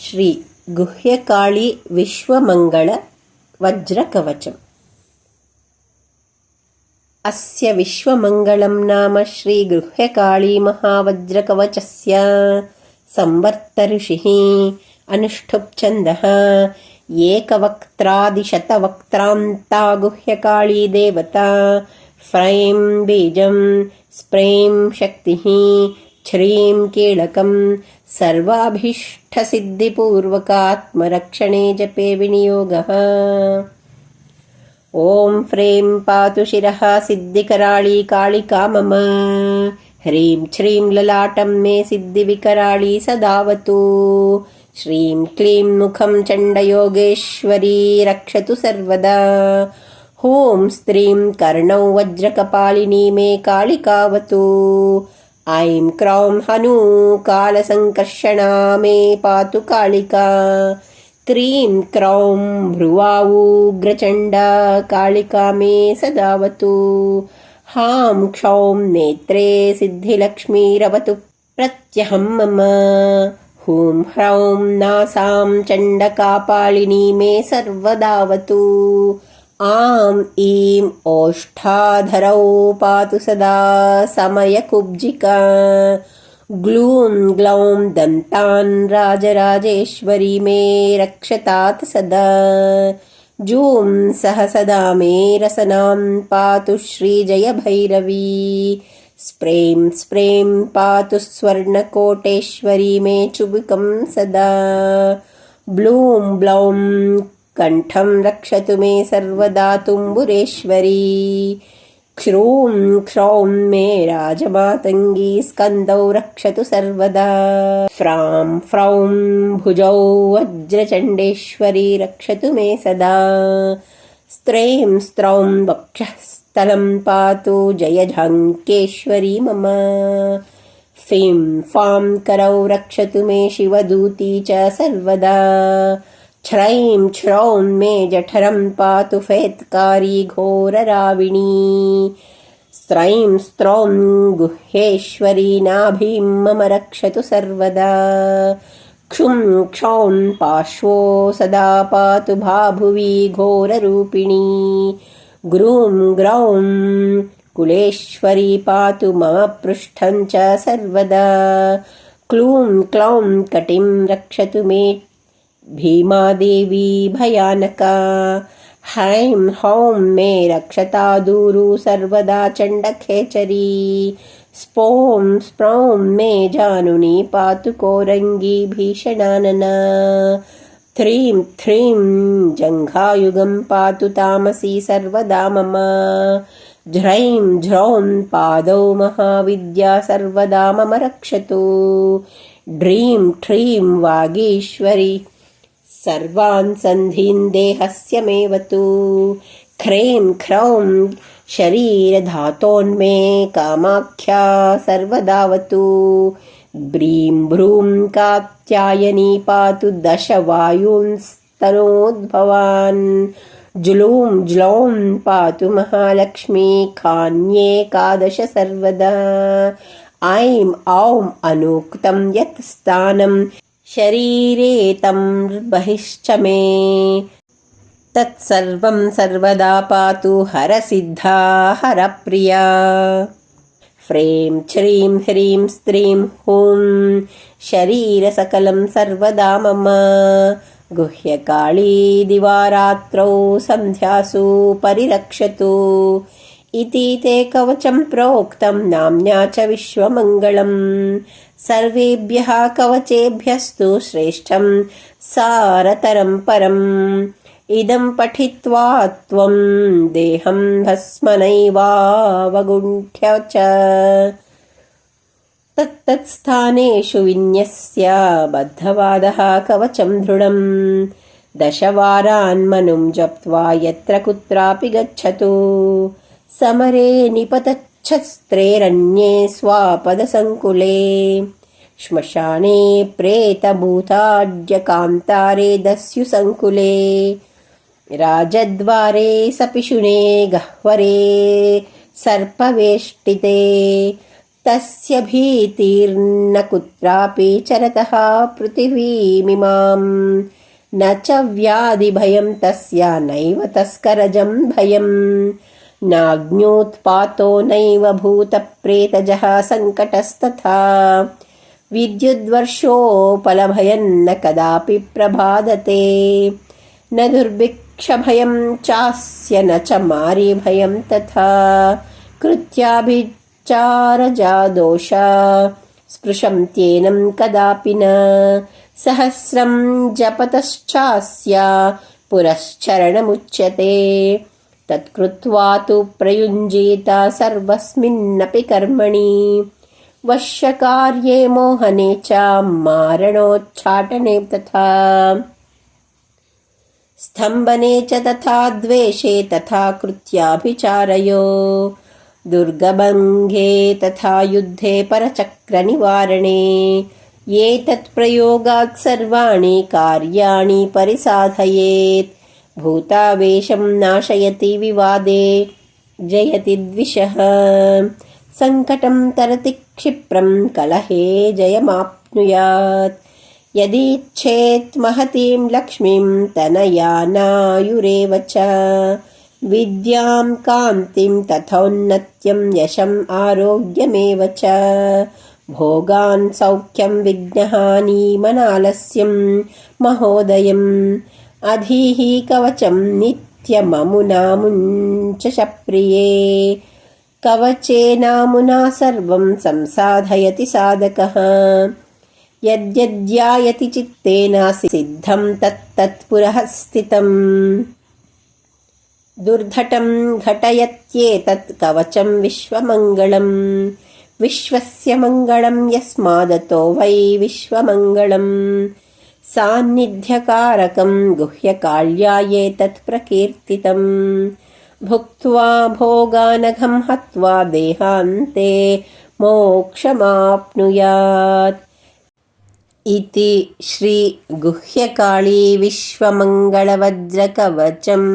ಶ್ರೀ ಗುಹ್ಯಕಾಳಿ ವಿಶ್ವಮಂಗಳ ವಜ್ರಕವಚಂ. ಅಸ್ಯ ವಿಶ್ವಮಂಗಳಂ ನಾಮ ಶ್ರೀ ಗುಹ್ಯಕಾಳಿ ಮಹಾವಜ್ರಕವಚಸ್ಯ ಸಂವರ್ತ ಋಷಿಃ ಅನುಷ್ಠುಪ್ ಛಂದಃ ಏಕವಕ್ತ್ರಾದಿಶತವಕ್ತ್ರಾಂತಾ ಗುಹ್ಯಕಾಳಿ ದೇವತಾ ಫ್ರೈಂ ಬೀಜಂ ಸ್ಪ್ರೈಂ ಶಕ್ತಿಃ ಛ್ರೀಂ ಕೀಳಕಂ ಸರ್ವಾಭೀಷ್ಟಸಿದ್ಧಿಪೂರ್ವಕಾತ್ಮರಕ್ಷಣೆ ಜಪೆ ವಿನಿಯೋಗಃ. ಓಂ ಫ್ರೇಂ ಪಾತು ಶಿರಃ ಸಿದ್ಧಿಕರಾಳಿ ಕಾಳಿಕಾ ಮಮ. ಹ್ರೀಂ ಛ್ರೀಂ ಲಲಾಟಂ ಮೇ ಸಿದ್ಧಿವಿಕರಾಳಿ ಸದಾವತು. ಶ್ರೀಂ ಕ್ಲೀಂ ಮುಖಂ ಚಂಡಯೋಗೇಶ್ವರಿ ರಕ್ಷತು ಸರ್ವದಾ. ಓಂ ಸ್ತ್ರೀಂ ಕರ್ಣೌ ವಜ್ರಕಪಾಲಿನಿ ಮೇ ಕಾಳಿಕಾವತು. ಐಂ ಕ್ರೌಂ ಹನೂ ಕಾಲಸಂಕರ್ಷಣಾ ಮೇ ಪಾತು ಕಾಳಿಕಾ. ಕ್ರೀಂ ಕ್ರೌಂ ಭ್ರುವಾವೂಗ್ರಚಂಡಾ ಕಾಳಿಕಾ ಮೇ ಸದಾವತು. ಹಾಂ ಕ್ಷೌಂ ನೇತ್ರೇ ಸಿದ್ಧಿಲಕ್ಷ್ಮೀರವತು ಪ್ರತ್ಯಹಂ ಮಮ. ಹೂಂ ಹ್ರೌಂ ನಾಸಾಂ ಚಂಡಕಾಪಾಲಿನಿ ಮೇ ಸರ್ವದಾವತು. ಆಂ ಈಂ ಓಷ್ಠಾಧರೌ ಪಾತು ಸದಾ ಸಮಯಕುಬ್ಜಿಕಾ. ಗ್ಲೂಂ ಗ್ಲೌಂ ದಂತಾನ್ ರಾಜರಾಜೇಶ್ವರಿ ಮೇ ರಕ್ಷತಾತ್ ಸದಾ. ಜೂಂ ಸಹ ಸದಾ ಮೇ ರಸನಾಂ ಪಾತು ಶ್ರೀಜಯಭೈರವೀ. ಸ್ಪ್ರೇಂ ಸ್ಪ್ರೇಂ ಪಾತು ಸ್ವರ್ಣಕೋಟೇಶ್ವರಿ ಮೇ ಚುಬುಕಂ ಸದಾ. ಬ್ಲೂಂ ಬ್ಲೌಂ ಕಂಠಂ ರಕ್ಷತು ಮೇ ಸರ್ವದಾ ತುಂಬುರೇಶ್ವರಿ. ಕ್ಷೂಂ ಕ್ಷೌಂ ಮೇ ರಾಜಮಾತಂಗೀ ಸ್ಕಂದೌ ರಕ್ಷತು ಸರ್ವದಾ. ಫ್ರಾಂ ಫ್ರೌಂ ಭುಜೌ ವಜ್ರಚಂಡೇಶ್ವರಿ ರಕ್ಷತು ಮೇ ಸದಾ. ಸ್ತ್ರೈಂ ಸ್ತ್ರೌಂ ವಕ್ಷಸ್ಥಲಂ ಪಾತು ಜಯಝಾಂಕೇಶ್ವರಿ ಮಮ. ಫೀಂ ಫಾಂ ಕರೌ ರಕ್ಷತು ಮೇ ಶಿವದೂತಿ ಚ ಸರ್ವದಾ. ಛ್ರೈಂ ಛ್ರೌಂ ಮೇ ಜಠರಂ ಪಾತು ಫೇತ್ಕಾರಿ ಘೋರರಾವಿಣೀ. ಸ್ತ್ರೈಂ ಸ್ತ್ರೌಂ ಗುಹ್ಯೇಶ್ವರಿ ನಾಭೀಂ ಮಮ ರಕ್ಷತು ಸರ್ವದಾ. ಕ್ಷುಂ ಕ್ಷೌಂ ಪಾರ್ಶ್ವೋ ಸದಾ ಪಾತು ಭಾಭುವಿ ಘೋರರೂಪಿಣೀ. ಗ್ರೂಂ ಗ್ರೌಂ ಕುಲೇಶ್ವರಿ ಪಾತು ಮಮ ಪೃಷ್ಠಂ ಚ ಸರ್ವದಾ. ಕ್ಲೂಂ ಕ್ಲೌಂ ಕಟಿಂ ರಕ್ಷತು ಮೇ ಭೀಮಾದೇವಿ ಭಯಾನಕಾ. ಹೈಂ ಹೌಂ ಮೇ ರಕ್ಷತಾದೂರು ಸರ್ವದಾ ಚಂಡಖೇಚರಿ. ಸ್ಪೌಂ ಸ್ಪ್ರೌಂ ಮೇ ಜಾನುನಿ ಪಾತು ಕೋರಂಗಿ ಭೀಷಣಾನನ. ಥ್ರೀಂ ಥ್ರೀಂ ಜಂಘಾಯುಗಂ ಪಾತು ತಾಮಸಿ ಸರ್ವದಾ ಮಮ. ಝ್ರೈಂ ಝ್ರೌಂ ಪಾದೌ ಮಹಾವಿದ್ಯಾ ಸರ್ವದಾ ಮಮ ರಕ್ಷತು. ಡ್ರೀಂ ಠ್ರೀಂ ವಾಗೀಶ್ವರಿ ಸರ್ವಾನ್ ಸಂಧೀನ್ ದೇಹಸ್ಯ ಮೇವತು. ಖ್ರೈಂ ಖ್ರೌಂ ಶರೀರಧಾತೋನ್ಮೇ ಕಾಮಾಖ್ಯಾ ಸರ್ವದಾವತು. ಬ್ರೀಂ ಭ್ರೂಂ ಕಾತ್ಯಾಯನಿ ಪಾತು ದಶ ವಾಯೂಂಸ್ತನೋದ್ಭವಾನ್. ಜುಲೂಂ ಜ್ಲೌಂ ಪಾತು ಮಹಾಲಕ್ಷ್ಮೀ ಖಾನ್ಯೇಕಾದಶ ಸರ್ವದಾ. ಐಂ ಔಂ ಅನೂಕ್ತಂ ಯತ್ ಸ್ಥಾನಂ ಶರೀರೇ ತಂ ಬಹಿಶ್ಚ ಮೇ. ತತ್ಸರ್ವಂ ಸರ್ವದಾ ಪಾತು ಹರಸಿದ್ಧಾ ಹರಪ್ರಿಯಾ. ಫ್ರೇಂ ಛ್ರೀಂ ಹ್ರೀಂ ಸ್ತ್ರೀಂ ಹೂಂ ಶರೀರಸಕಲಂ ಸರ್ವದಾ ಮಮ. ಗುಹ್ಯಕಾಳಿ ದಿವಾರಾತ್ರೌ ಸಂಧ್ಯಾಸು ಪರಿರಕ್ಷತು. ಇತಿ ತೇ ಕವಚಂ ಪ್ರೋಕ್ತಂ ನಾಮ್ನ್ಯಾ ಚ ವಿಶ್ವಮಂಗಳಂ. ಸರ್ವೇಭ್ಯಃ ಕವಚೇಭ್ಯಸ್ತು ಶ್ರೇಷ್ಠಂ ಸಾರತರಂ ಪರಂ. ಇದಂ ಪಠಿತ್ವಾ ತ್ವಂ ದೇಹಂ ಭಸ್ಮನೈವಾವಗುಂಠ್ಯ ಚ. ತತ್ತತ್ಸ್ಥಾನೇಷು ವಿನ್ಯಸ್ಯ ಬದ್ಧವಾದಃ ಕವಚಂ ದೃಢಂ. ದಶವಾರಾನ್ ಮನುಂ ಜಪ್ತ್ವಾ ಯತ್ರ ಕುತ್ರಾಪಿ ಗಚ್ಚತು. ಸಮರೇ ನಿಪತಚ್ಛಸ್ತ್ರೇರಣ್ಯೇ ಸ್ವಾಪದಸಂಕುಲೇ. ಶ್ಮಶಾನೆ ಪ್ರೇತಭೂತಾಢ್ಯ ಕಾಂತಾರೆ ದಸ್ಯು ಸಂಕುಲೇ. ರಾಜದ್ವಾರೆ ಸಪಿಶುನೆ ಗಹ್ವರೆ ಸರ್ಪವೇಷ್ಟಿತೆ. तस्य भीतिर्न कुत्रापि चरतः पृथिवीमिमां न च व्याधिभयं तस्य नैव तस्करजं भयं नाग्न्योत्पातो नैव भूतप्रेतजः सङ्कटस्तथा विद्युद्वर्षोपलभयन्न कदापि प्रबाधते न दुर्भिक्षभयं चास्य न च मारीभयं तथा कृत्याभिचारजादोषा स्पृशन्त्येनं कदापि न सहस्रं जपतश्चास्य पुरश्चरणमुच्यते तत्कृत्वा तु प्रयुञ्जीत सर्वस्मिन्नपि कर्मणि वश्यकार्ये मोहने च मारणोच्चाटने तथा स्तम्भने च तथा द्वेषे तथा कृत्याभिचारयो दुर्गभङ्गे तथा युद्धे परचक्रनिवारणे एतत्प्रयोगात् सर्वाणि कार्याणि परिसाधयेत् भूतावेशं नाशयति विवादे जयति द्विषः सङ्कटं तरति क्षिप्रं कलहे जयमाप्नुयात् यदीच्छेत् महतीं लक्ष्मीं तनयानायुरेव च विद्यां कान्तिं तथौन्नत्यं यशम् आरोग्यमेव च भोगान् सौख्यं विघ्नहानिमनालस्यं महोदयम् अधीहि कवचं नित्यममुनामुञ्चप्रिये कवचेनामुना सर्वं संसाधयति साधकः यद्यद्यायति चित्तेन सिद्धं तत्तत्पुरः स्थितम् दुर्धटं घटयत्येतत् कवचं विश्वमङ्गलम् विश्वस्य मङ्गलं यस्मादतो वै विश्वमङ्गलम् सान्निध्यकारकं गुह्यकाल्यायेतत् प्रकीर्तितम् भुक्त्वा भोगानघं हत्वा देहान्ते मोक्षमाप्नुयात् इति श्री गुह्यकाळी विश्वमङ्गलवज्रकवचम्।